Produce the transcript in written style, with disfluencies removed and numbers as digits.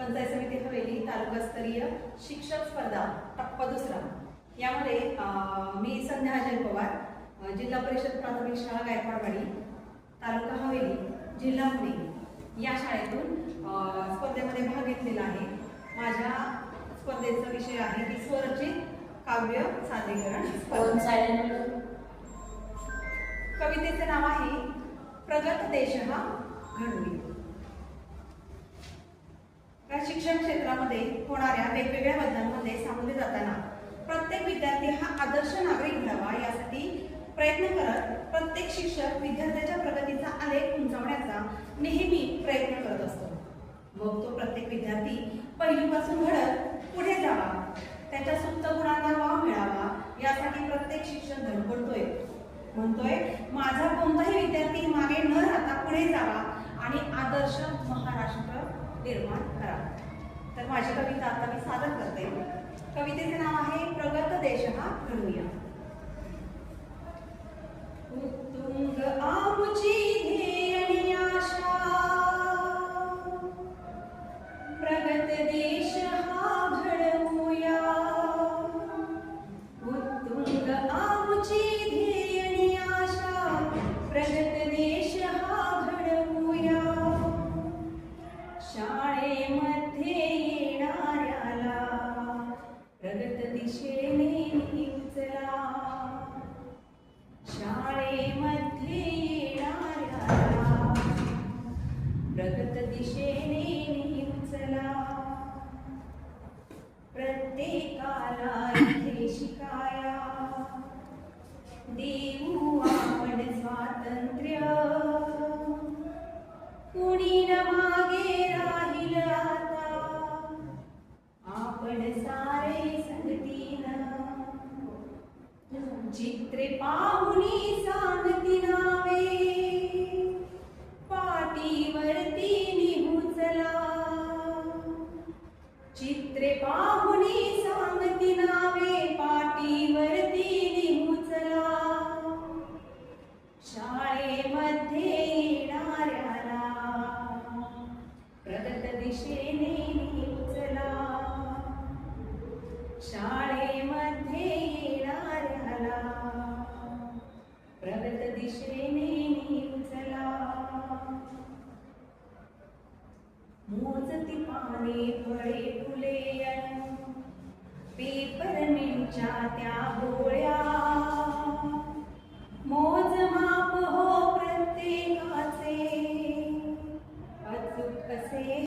पंचायत समिती हवेली तालुकास्तरीय शिक्षक स्पर्धा टप्पा दुसरा यामध्ये मी संध्या अजय पवार जिल्हा परिषद प्राथमिक शाळा गायकवाडवाडी तालुका हवेली जिल्हा पुणे या शाळेतून स्पर्धेमध्ये भाग घेतलेला आहे। माझ्या स्पर्धेचा विषय आहे की स्वरचित काव्य सादरीकरण स्पर्धा। कवितेचे नाव आहे प्रगत देश हा घडवी। शिक्षण क्षेत्रामध्ये होणाऱ्या वेगवेगळ्या बदलांमध्ये सामोरे जाताना प्रत्येक विद्यार्थी हा आदर्श नागरिक घडावा यासाठी प्रयत्न करत प्रत्येक शिक्षक विद्यार्थ्याच्या प्रगतीचा आलेख उंचावण्याचा नेहमी प्रयत्न करत असतो। मग तो प्रत्येक विद्यार्थी पहिलीपासून घडत पुढे जावा, त्याच्या सुप्त गुणांना वाव मिळावा यासाठी प्रत्येक शिक्षक धडपडतोय, म्हणतोय माझा कोणताही विद्यार्थी मागे न राहता पुढे जावा आणि आदर्श महाराष्ट्र निर्माण करा। तर माझी कविता आता मी सादर करते। कवितेचे नाव आहे प्रगत देश हा घडवूया। उत्तुंग आमुची ध्येय आणि आशा, प्रगत देश हा घडवूया। उत्तुंग आमुची ध्येय आणि आशा, प्रगत देश हा घडवूया। शाळेमध्ये येणाऱ्याला प्रगत दिशेने उचला। शाळेमध्ये येणाऱ्याला प्रगत दिशेने उचला। प्रत्येकाला इथे शिकाया देऊ आपण स्वातंत्र्य। कुणी न मागे राहील आता, आपण सारे संगतीनं। चित्रे पाहुनी सांगती नावे, पाठीवरती निघू चला। चित्रे पाहुनी सांगती नावे, पाठीवरती निघू चला। शाळेमध्ये येणाऱ्याला प्रगत दिशेने उचला। शाळेमध्ये येणाऱ्याला प्रगत दिशेने उचला। मोजती पाने फळे फुले अन पेपरमेंटच्या त्या गोळ्या। मोजमाप हो प्रत्येकाचे, अचूक असे